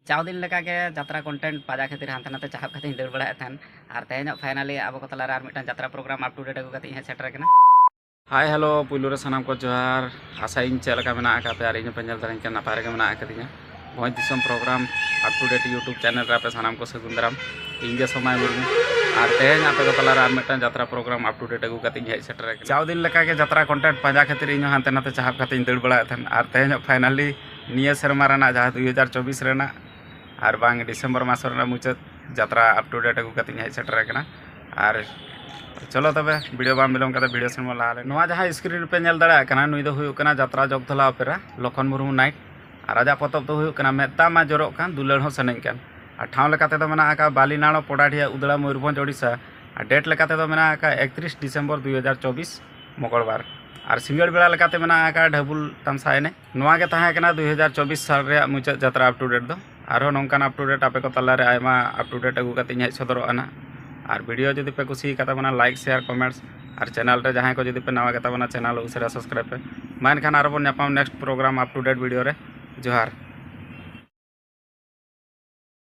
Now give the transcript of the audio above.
चाव दिन लेका के यात्रा कंटेंट पाजा खातिर हानते नाते चाहब खातिर दौड़ बड़ा थेन और तेज फाइनली अब को तलार आर मिटन यात्रा प्रोग्राम अप टू डेट अगू कती सेटर कना। हाय हेलो पुलू रे सनाम को जोहार आशा इन चलका मेना का पे आर इन पे नेल दरन के नपाय रे मेना कदिया भोज दिसम programme up to date YouTube channel रे पे सनाम को सगुन दाराम इन जे समय मुर्मू और तेज आपे को तलार आर मिटन यात्रा प्रोग्राम अप टू डेट अगू कती हेज सेटर कना। चाव दिन लेका के यात्रा कंटेंट पाजा खातिर इन हानते नाते चाहब खातिर दौड़ बड़ा थेन और तेज फाइनली निया शर्मा रना जहाँ 2024 रेना और बांग डिसेम्बर मास मुचाद यात्रा अप टू डेट अगू कती हेज सेटर कना। और चलो तबे वीडियो बाम बिलम कते वीडियो सेन लाले नोआ जहाँ स्क्रीन पे नेल दाड़ा कना नुई दो हुयु कना यात्रा जगधला ओपेरा लखन मुर्मू नाइट और आजा पतब तो हुयु कना मेता मा जरोग कान दुलड़ हो सनें कान और ठाव लेकाते तो मेना का बालीनाड़ो पोडाढ़िया उदड़ा मयूरभंज ओडिशा और डेट लेकाते तो मेना का 31 डिसेम्बर 2024 मंगलवार और सिंगड़ बेड़ा लेकाते मेना का ढबुल तमसा एने नोआ के ताहे कना 2024 साल रे मुचाद यात्रा अप टू डेट दो आरो नोंकान अप टू डेट आपे को तलारे आयमा अप टू डेट अगू कते हेज सदरोगना। और वीडियो जदि पे कुसी कता लाइक शेयर कमेंट्स और चैनल रे जहाँ को जदि पे नवा कता चैनल उसे सब्सक्राइब पे मान खान आरो बन next programme up to date video रे जोहार।